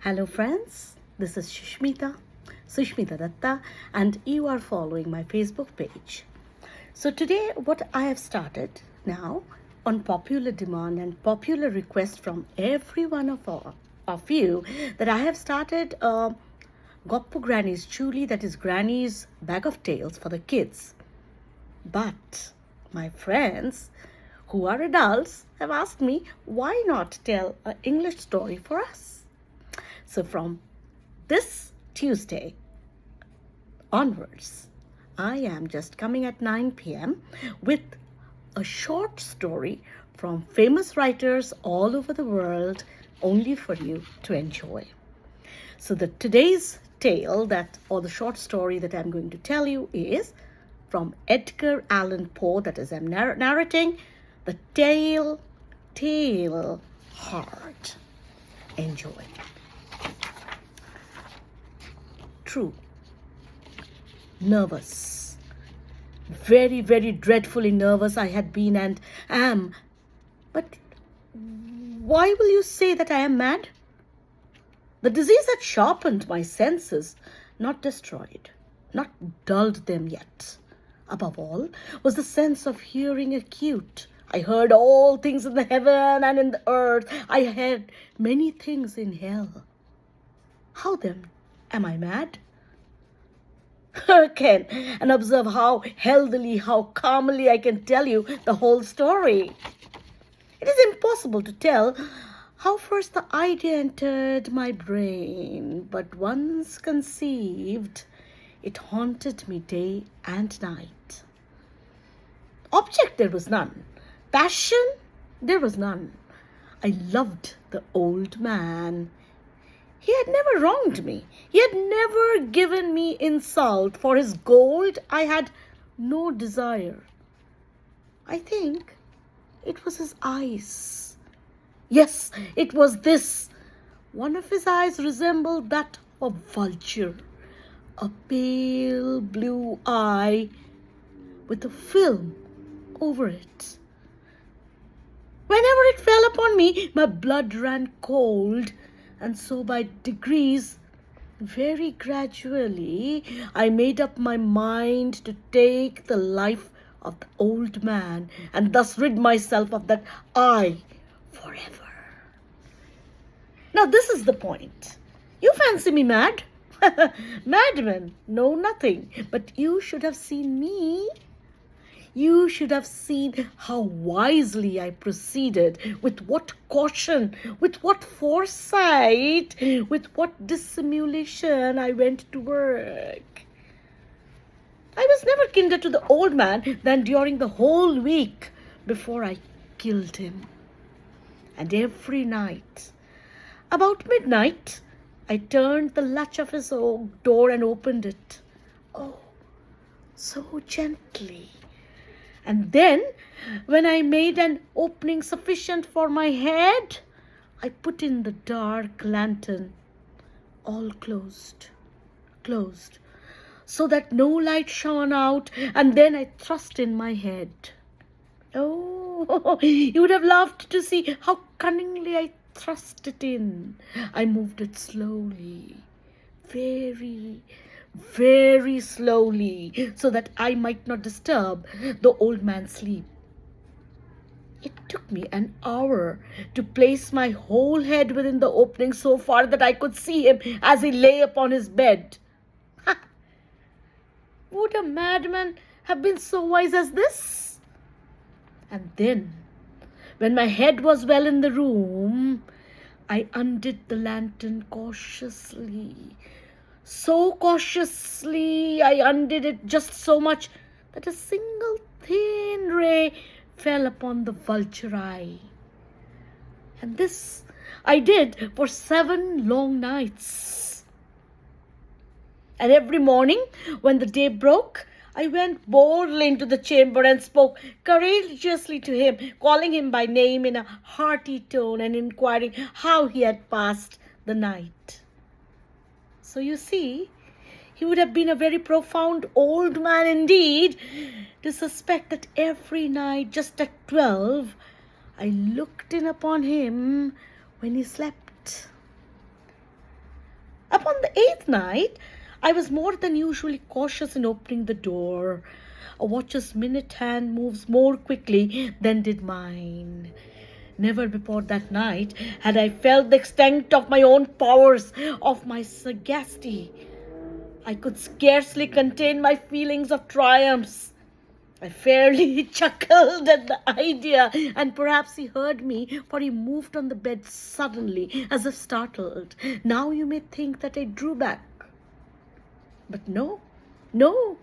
Hello friends, this is Sushmita Datta, and you are following my Facebook page. So today what I have started now on popular demand and popular request from every one of you that I have started Goppu Granny's Chuli, that is Granny's Bag of Tales for the kids. But my friends who are adults have asked me why not tell an English story for us. So from this Tuesday onwards, I am just coming at 9 p.m. with a short story from famous writers all over the world only for you to enjoy. So today's tale or the short story that I'm going to tell you is from Edgar Allan Poe, that is I'm narrating the Tale Heart. Enjoy. True. Nervous. Very, very dreadfully nervous I had been and am. But why will you say that I am mad? The disease had sharpened my senses, not destroyed, not dulled them yet. Above all was the sense of hearing acute. I heard all things in the heaven and in the earth. I heard many things in hell. How then am I mad? Hearken and observe how healthily, how calmly I can tell you the whole story. It is impossible to tell how first the idea entered my brain, but once conceived, it haunted me day and night. Object there was none. Passion there was none. I loved the old man. He had never wronged me. He had never given me insult. For his gold, I had no desire. I think it was his eyes. Yes, it was this. One of his eyes resembled that of a vulture, a pale blue eye with a film over it. Whenever it fell upon me, my blood ran cold. And so by degrees, very gradually, I made up my mind to take the life of the old man and thus rid myself of that eye forever. Now this is the point. You fancy me mad? Madman, no nothing. But you should have seen me. You should have seen how wisely I proceeded, with what caution, with what foresight, with what dissimulation I went to work. I was never kinder to the old man than during the whole week before I killed him. And every night, about midnight, I turned the latch of his door and opened it. Oh, so gently. And then, when I made an opening sufficient for my head, I put in the dark lantern, all closed, so that no light shone out, and then I thrust in my head. Oh, you would have loved to see how cunningly I thrust it in. I moved it slowly, very, very slowly, so that I might not disturb the old man's sleep. It took me an hour to place my whole head within the opening so far that I could see him as he lay upon his bed. Ha! Would a madman have been so wise as this? And then, when my head was well in the room, I undid the lantern cautiously. So cautiously I undid it just so much that a single thin ray fell upon the vulture eye. And this I did for 7 long nights. And every morning when the day broke, I went boldly into the chamber and spoke courageously to him, calling him by name in a hearty tone and inquiring how he had passed the night. So you see, he would have been a very profound old man indeed to suspect that every night, just at 12, I looked in upon him when he slept. upon the eighth night, I was more than usually cautious in opening the door. A watch's minute hand moves more quickly than did mine. Never before that night had I felt the extent of my own powers, of my sagacity. I could scarcely contain my feelings of triumph. I fairly chuckled at the idea, and perhaps he heard me, for he moved on the bed suddenly, as if startled. Now you may think that I drew back. But no, no.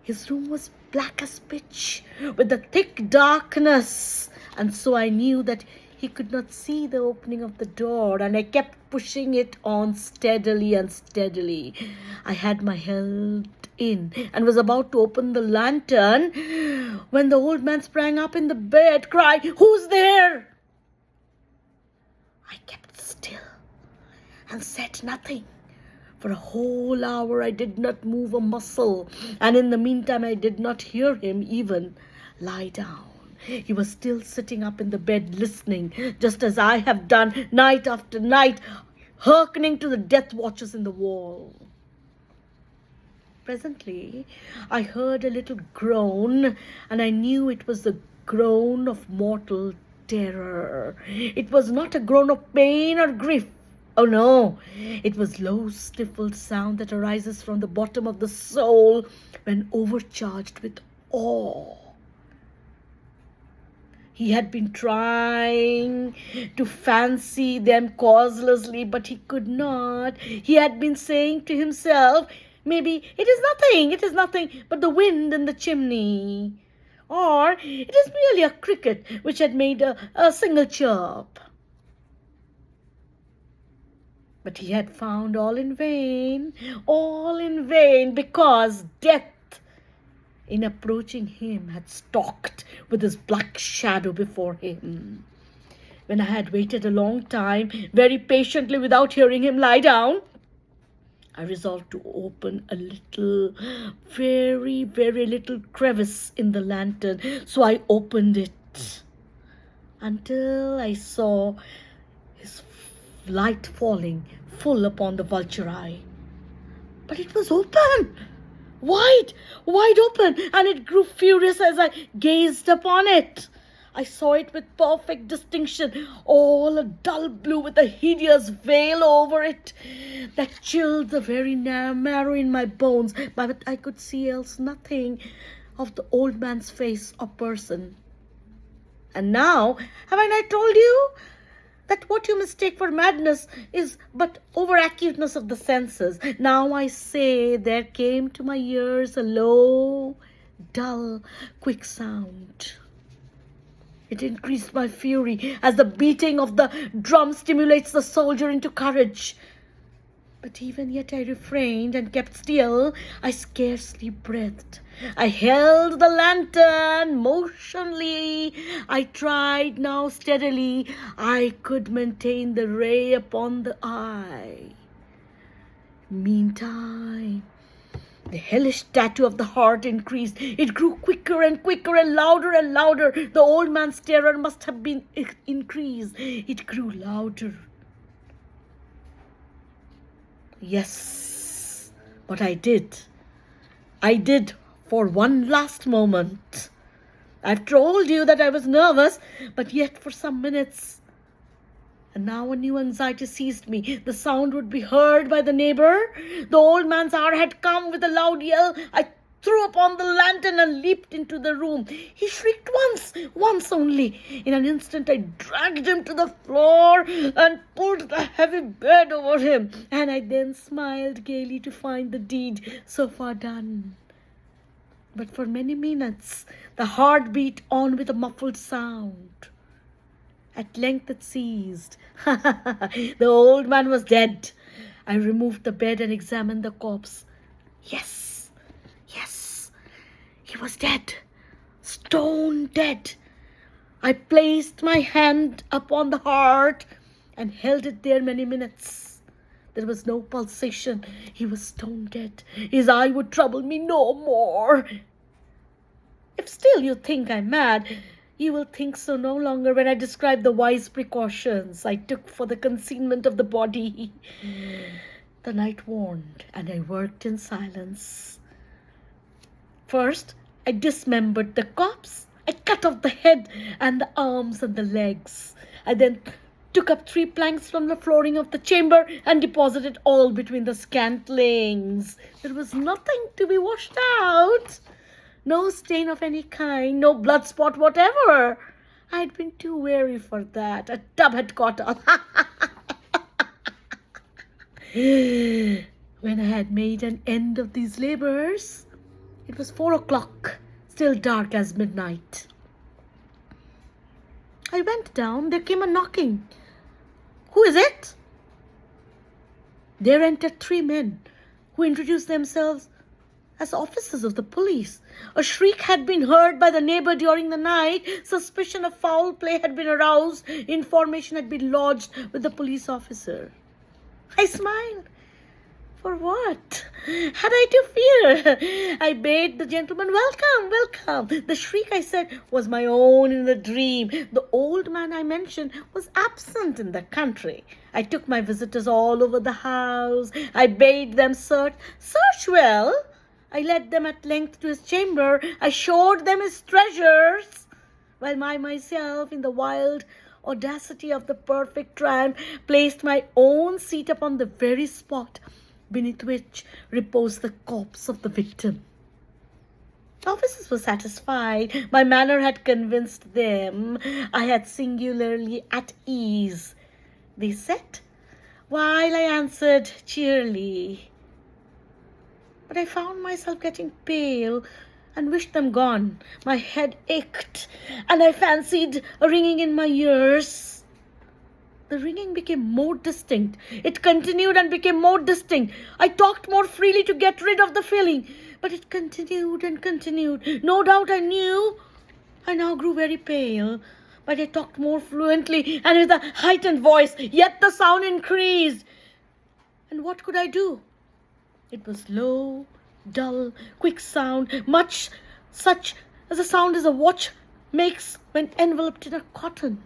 His room was black as pitch, with a thick darkness, and so I knew that he could not see the opening of the door, and I kept pushing it on steadily and steadily. I had my head in and was about to open the lantern when the old man sprang up in the bed, crying, "Who's there?" I kept still and said nothing. For a whole hour I did not move a muscle, and in the meantime I did not hear him even lie down. He was still sitting up in the bed listening, just as I have done night after night, hearkening to the death watches in the wall. Presently I heard a little groan, and I knew it was the groan of mortal terror. It was not a groan of pain or grief. Oh no, it was low stifled sound that arises from the bottom of the soul when overcharged with awe. He had been trying to fancy them causelessly, but he could not. He had been saying to himself, maybe it is nothing but the wind in the chimney. Or it is merely a cricket which had made a single chirp. But he had found all in vain, because death, in approaching him, had stalked with his black shadow before him. When I had waited a long time, very patiently without hearing him lie down, I resolved to open a little, very, very little crevice in the lantern. So I opened it until I saw his light falling full upon the vulture eye. But it was open, wide open, and it grew furious as I gazed upon it. I saw it with perfect distinction, all a dull blue with a hideous veil over it that chilled the very marrow in my bones, but I could see else nothing of the old man's face or person. And now, have I not told you that what you mistake for madness is but over-acuteness of the senses? Now I say there came to my ears a low, dull, quick sound. It increased my fury as the beating of the drum stimulates the soldier into courage. But even yet I refrained and kept still. I scarcely breathed. I held the lantern motionlessly. I tried now steadily. I could maintain the ray upon the eye. Meantime, the hellish tattoo of the heart increased. It grew quicker and quicker and louder and louder. The old man's terror must have been increased. It grew louder. Yes, but I did for one last moment. I've told you that I was nervous, but yet for some minutes. And now a new anxiety seized me. The sound would be heard by the neighbor. The old man's hour had come. With a loud yell, I threw upon the lantern and leaped into the room. He shrieked once only. In an instant I dragged him to the floor and pulled the heavy bed over him. And I then smiled gaily to find the deed so far done. But for many minutes the heart beat on with a muffled sound. At length it ceased. The old man was dead. I removed the bed and examined the corpse. Yes, he was dead. Stone dead. I placed my hand upon the heart and held it there many minutes. There was no pulsation. He was stone dead. His eye would trouble me no more. If still you think I'm mad, you will think so no longer when I describe the wise precautions I took for the concealment of the body. The night warned, and I worked in silence. First, I dismembered the corpse. I cut off the head and the arms and the legs. I then took up 3 planks from the flooring of the chamber and deposited all between the scantlings. There was nothing to be washed out. No stain of any kind, no blood spot whatever. I had been too wary for that. A tub had caught on. When I had made an end of these labors, it was 4 o'clock, still dark as midnight. I went down. There came a knocking. Who is it? There entered 3 men who introduced themselves as officers of the police. A shriek had been heard by the neighbor during the night. Suspicion of foul play had been aroused. Information had been lodged with the police officer. I smiled. For what? Had I to fear? I bade the gentleman welcome, welcome. The shriek, I said, was my own in the dream. The old man I mentioned was absent in the country. I took my visitors all over the house. I bade them search well. I led them at length to his chamber. I showed them his treasures, while I myself, in the wild audacity of the perfect triumph, placed my own seat upon the very spot beneath which reposed the corpse of the victim. The officers were satisfied. My manner had convinced them. I had singularly at ease. They sat, while I answered cheerily. But I found myself getting pale and wished them gone. My head ached, and I fancied a ringing in my ears. The ringing became more distinct. It continued and became more distinct. I talked more freely to get rid of the feeling, but it continued and continued. No doubt I knew. I now grew very pale, but I talked more fluently and with a heightened voice, yet the sound increased. And what could I do? It was low, dull, quick sound, much such as the sound as a watch makes when enveloped in a cotton.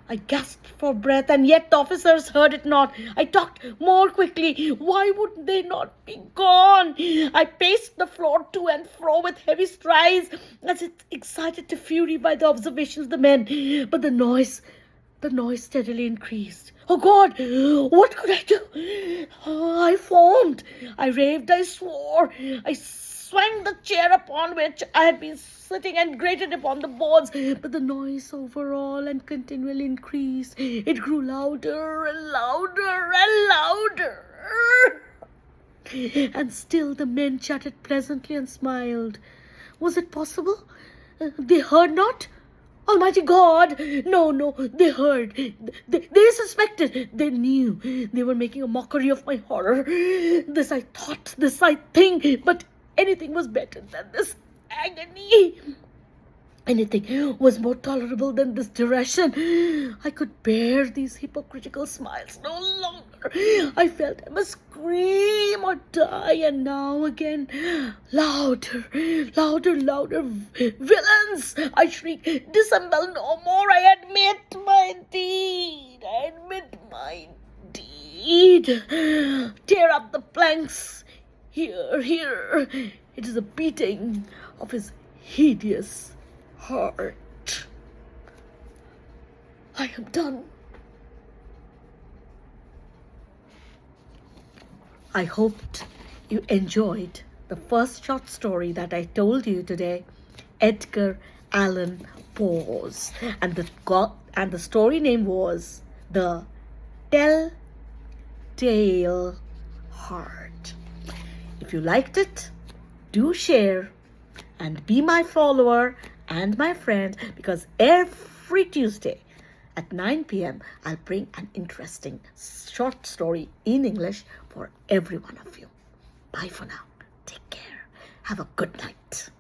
I gasped for breath, and yet the officers heard it not. I talked more quickly. Why would they not be gone? I paced the floor to and fro with heavy strides, as if excited to fury by the observations of the men. But the noise steadily increased. Oh God, what could I do? Oh, I foamed, I raved, I swore. I swung the chair upon which I had been sitting and grated upon the boards. But the noise overall and continually increased. It grew louder and louder and louder. And still the men chatted pleasantly and smiled. Was it possible? They heard not? Almighty God! No, they heard. They suspected. They knew. They were making a mockery of my horror. This I thought, this I think, but anything was better than this agony. Anything was more tolerable than this derision. I could bear these hypocritical smiles no longer. I felt I must scream or die, and now again, louder, louder, louder. Villains! I shrieked. Dissemble no more. I admit my deed. I admit my deed. Tear up the planks. Here. It is the beating of his hideous heart. I am done. I hoped you enjoyed the first short story that I told you today, Edgar Allan Poe's, and the story name was The Tell-Tale Heart. If you liked it, do share and be my follower and my friend, because every Tuesday at 9 p.m. I'll bring an interesting short story in English for every one of you. Bye for now. Take care. Have a good night.